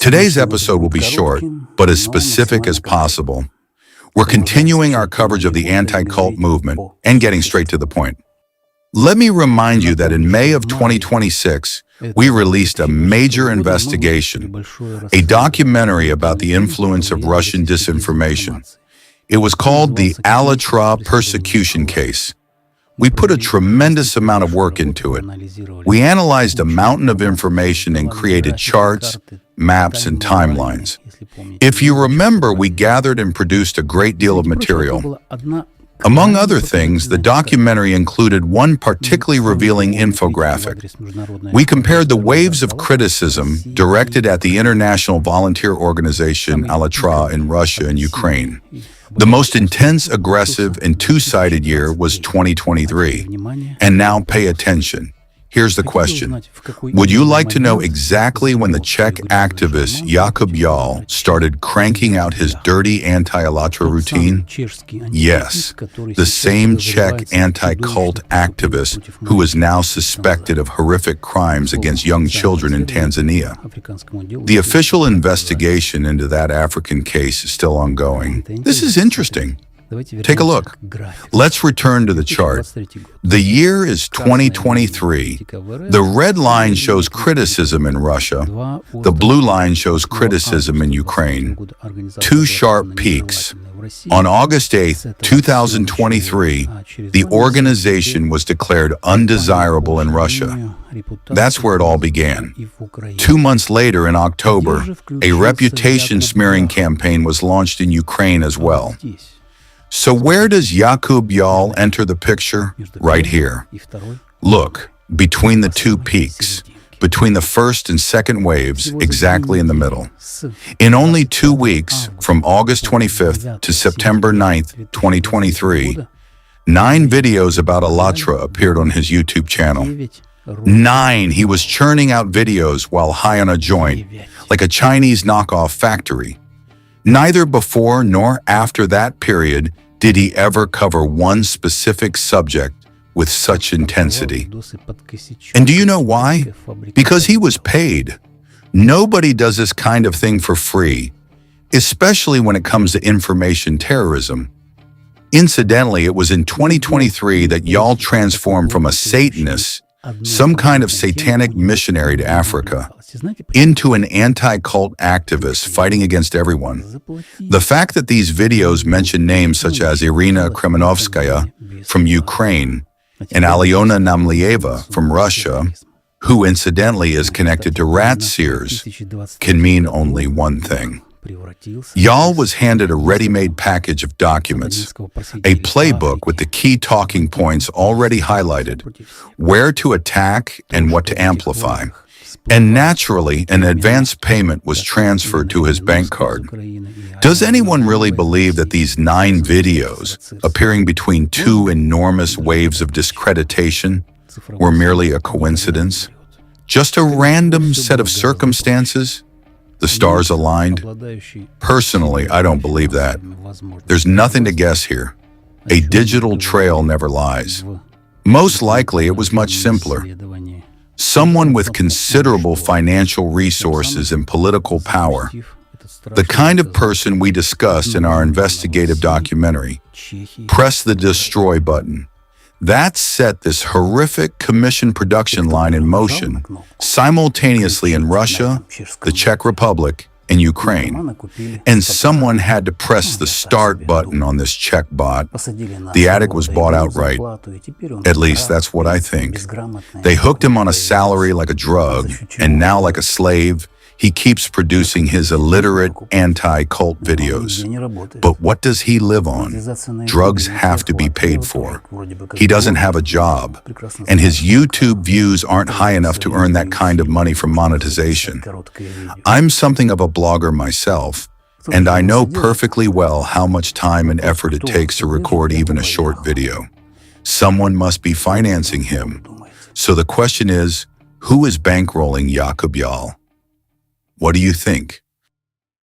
Today's episode will be short, but as specific as possible. We're continuing our coverage of the anti-cult movement and getting straight to the point. Let me remind you that in May of 2026, we released a major investigation, a documentary about the influence of Russian disinformation. It was called the ALLATRA Persecution Case. We put a tremendous amount of work into it. We analyzed a mountain of information and created charts, maps, and timelines. If you remember, we gathered and produced a great deal of material. Among other things, the documentary included one particularly revealing infographic. We compared the waves of criticism directed at the international volunteer organization ALLATRA in Russia and Ukraine. The most intense, aggressive, and two-sided year was 2023. And now pay attention. Here's the question. Would you like to know exactly when the Czech activist Jakub Jahl started cranking out his dirty anti-ALLATRA routine? Yes, the same Czech anti-cult activist who is now suspected of horrific crimes against young children in Tanzania. The official investigation into that African case is still ongoing. This is interesting. Take a look. Let's return to the chart. The year is 2023. The red line shows criticism in Russia. The blue line shows criticism in Ukraine. Two sharp peaks. On August 8, 2023, the organization was declared undesirable in Russia. That's where it all began. 2 months later, in October, a reputation smearing campaign was launched in Ukraine as well. So where does Jakub Jahl enter the picture? Right here. Look, between the two peaks, between the first and second waves, exactly in the middle. In only 2 weeks, from August 25th to September 9th, 2023, 9 videos about ALLATRA appeared on his YouTube channel. 9! He was churning out videos while high on a joint, like a Chinese knockoff factory. Neither before nor after that period did he ever cover one specific subject with such intensity. And do you know why? Because he was paid. Nobody does this kind of thing for free, especially when it comes to information terrorism. Incidentally, it was in 2023 that Jahl transformed from a Satanist, some kind of satanic missionary to Africa, into an anti-cult activist fighting against everyone. The fact that these videos mention names such as Irina Kremenovskaya from Ukraine and Alyona Namlieva from Russia, who incidentally is connected to rat seers, can mean only one thing. Jahl was handed a ready-made package of documents, a playbook with the key talking points already highlighted, where to attack and what to amplify. And naturally, an advance payment was transferred to his bank card. Does anyone really believe that these 9 videos, appearing between 2 enormous waves of discreditation, were merely a coincidence? Just a random set of circumstances? The stars aligned? Personally, I don't believe that. There's nothing to guess here. A digital trail never lies. Most likely, it was much simpler. Someone with considerable financial resources and political power, the kind of person we discussed in our investigative documentary, pressed the destroy button. That set this horrific commission production line in motion, simultaneously in Russia, the Czech Republic, and Ukraine. And someone had to press the start button on this Czech bot. The addict was bought outright. At least that's what I think. They hooked him on a salary like a drug, and now like a slave, he keeps producing his illiterate anti-cult videos. But what does he live on? Drugs have to be paid for. He doesn't have a job, and his YouTube views aren't high enough to earn that kind of money from monetization. I'm something of a blogger myself, and I know perfectly well how much time and effort it takes to record even a short video. Someone must be financing him. So the question is, who is bankrolling Jakub Jahl? What do you think?